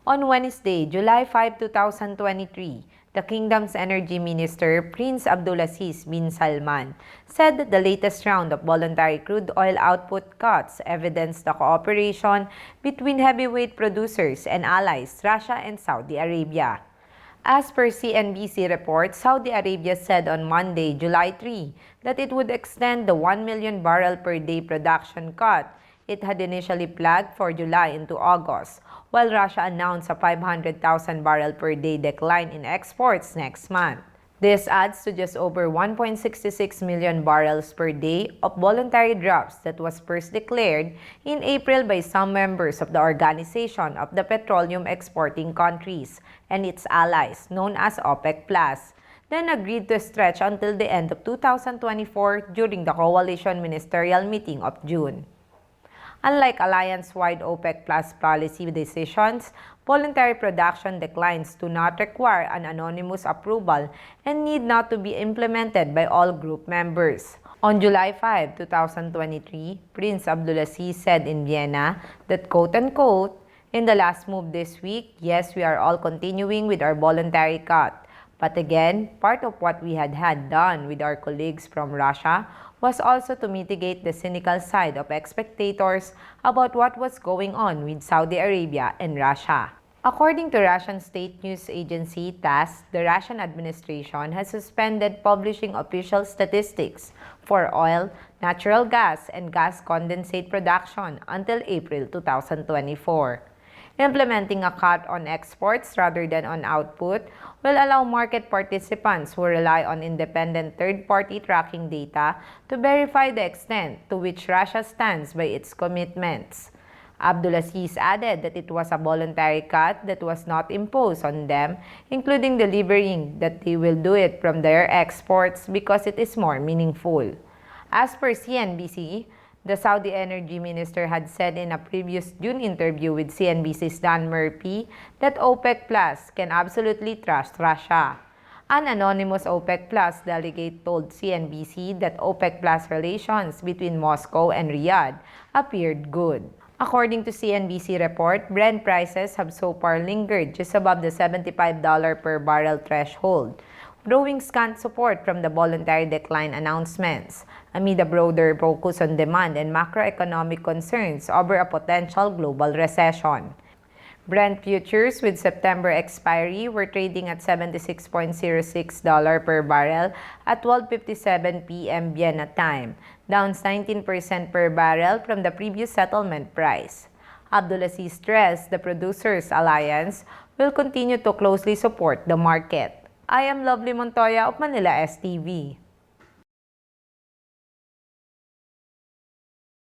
On Wednesday, July 5, 2023, the kingdom's energy minister, Prince Abdulaziz bin Salman, said that the latest round of voluntary crude oil output cuts evidence the cooperation between heavyweight producers and allies, Russia and Saudi Arabia. As per CNBC report, Saudi Arabia said on Monday, July 3, that it would extend the 1 million barrel per day production cut it had initially flagged for July into August, while Russia announced a 500,000 barrel per day decline in exports next month. This adds to just over 1.66 million barrels per day of voluntary drops that was first declared in April by some members of the Organization of the Petroleum Exporting Countries and its allies, known as OPEC+, then agreed to stretch until the end of 2024 during the coalition ministerial meeting of June. Unlike alliance-wide OPEC Plus policy decisions, voluntary production declines do not require an anonymous approval and need not to be implemented by all group members. On July 5, 2023, Prince Abdulaziz said in Vienna that, quote-unquote, "In the last move this week, yes, we are all continuing with our voluntary cut. But again, part of what we had done with our colleagues from Russia was also to mitigate the cynical side of spectators about what was going on with Saudi Arabia and Russia." According to Russian state news agency TASS, the Russian administration has suspended publishing official statistics for oil, natural gas, and gas condensate production until April 2024. Implementing a cut on exports rather than on output will allow market participants who rely on independent third-party tracking data to verify the extent to which Russia stands by its commitments. Abdulaziz added that it was a voluntary cut that was not imposed on them, including delivering that they will do it from their exports because it is more meaningful. As per CNBC, the Saudi energy minister had said in a previous June interview with CNBC's Dan Murphy that OPEC Plus can absolutely trust Russia. An anonymous OPEC Plus delegate told CNBC that OPEC Plus relations between Moscow and Riyadh appeared good. According to CNBC report, Brent prices have so far lingered just above the $75 per barrel threshold, drawing scant support from the voluntary decline announcements, amid a broader focus on demand and macroeconomic concerns over a potential global recession. Brent futures with September expiry were trading at $76.06 per barrel at 12:57 p.m. Vienna time, down 19% per barrel from the previous settlement price. Abdulaziz stressed the Producers Alliance will continue to closely support the market. I am Lovely Montoya of Manila STV.